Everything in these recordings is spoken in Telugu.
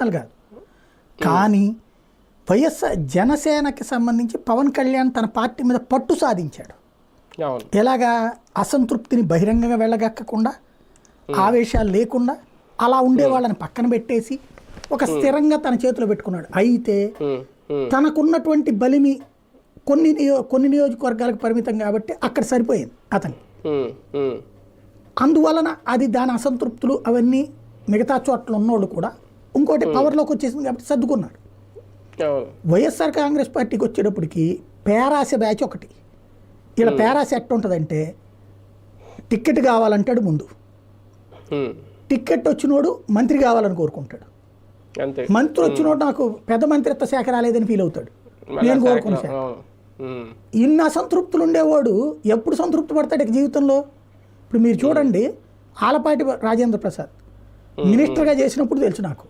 పర్సనల్ కాదు. కానీ వైఎస్ఆర్ జనసేనకి సంబంధించి పవన్ కళ్యాణ్ తన పార్టీ మీద పట్టు సాధించాడు. ఎలాగా అసంతృప్తిని బహిరంగంగా వెళ్ళగక్కకుండా, ఆవేశాలు లేకుండా అలా ఉండే వాళ్ళని పక్కన పెట్టేసి ఒక స్థిరంగా తన చేతిలో పెట్టుకున్నాడు. అయితే తనకున్నటువంటి బలిమి కొన్ని నియోజకవర్గాలకు పరిమితం కాబట్టి అక్కడ సరిపోయింది అతను. అందువలన అది దాని అసంతృప్తులు అవన్నీ మిగతా చోట్ల ఉన్నోళ్ళు కూడా ఇంకోటి పవర్లోకి వచ్చేసింది కాబట్టి సర్దుకున్నాడు. వైఎస్ఆర్ కాంగ్రెస్ పార్టీకి వచ్చేటప్పటికి పేరాస బ్యాచ్ ఒకటి. ఇలా పేరాస ఎట్ట ఉంటుందంటే టికెట్ కావాలంటాడు ముందు, టికెట్ వచ్చినోడు మంత్రి కావాలని కోరుకుంటాడు, మంత్రి వచ్చినోడు నాకు పెద్ద మంత్రిత్వ శాఖ రాలేదని ఫీల్ అవుతాడు, నేను కోరుకున్న శాఖ. ఇన్ని అసంతృప్తులు ఉండేవాడు ఎప్పుడు సంతృప్తి పడతాడు జీవితంలో? ఇప్పుడు మీరు చూడండి, ఆలపాటి రాజేంద్ర ప్రసాద్ మినిస్టర్గా చేసినప్పుడు తెలుసు నాకు,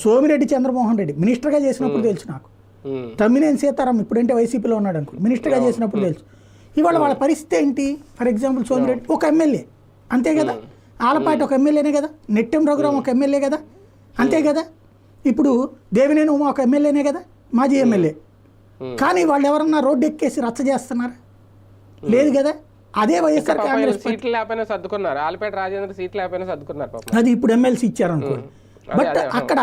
సోమిరెడ్డి చంద్రమోహన్ రెడ్డి మినిస్టర్గా చేసినప్పుడు తెలుసు నాకు, తమ్మినేని సీతారాం ఇప్పుడంటే వైసీపీలో ఉన్నాడు అనుకో, మినిస్టర్గా చేసినప్పుడు తెలుసు. ఇవాళ వాళ్ళ పరిస్థితి ఏంటి? ఫర్ ఎగ్జాంపుల్ సోమిరెడ్డి ఒక ఎమ్మెల్యే అంతే కదా, ఆలపాటి ఒక ఎమ్మెల్యేనే కదా, నెట్టెం రఘురాం ఒక ఎమ్మెల్యే కదా అంతే కదా, ఇప్పుడు దేవినేని ఉమా ఒక ఎమ్మెల్యేనే కదా, మాజీ ఎమ్మెల్యే. కానీ వాళ్ళు ఎవరన్నా రోడ్డు ఎక్కేసి రచ్చ చేస్తున్నారా? లేదు కదా. అదే వైఎస్ఆర్ కాంగ్రెస్ సీట్లు లేకపోయినా సర్దుకున్నారు, ఆలపేట రాజేంద్ర సీట్లు లేకపోయినా సర్దుకున్నారు, అది ఇప్పుడు ఎమ్మెల్సీ ఇచ్చారు అనుకోండి. బట్ అక్కడ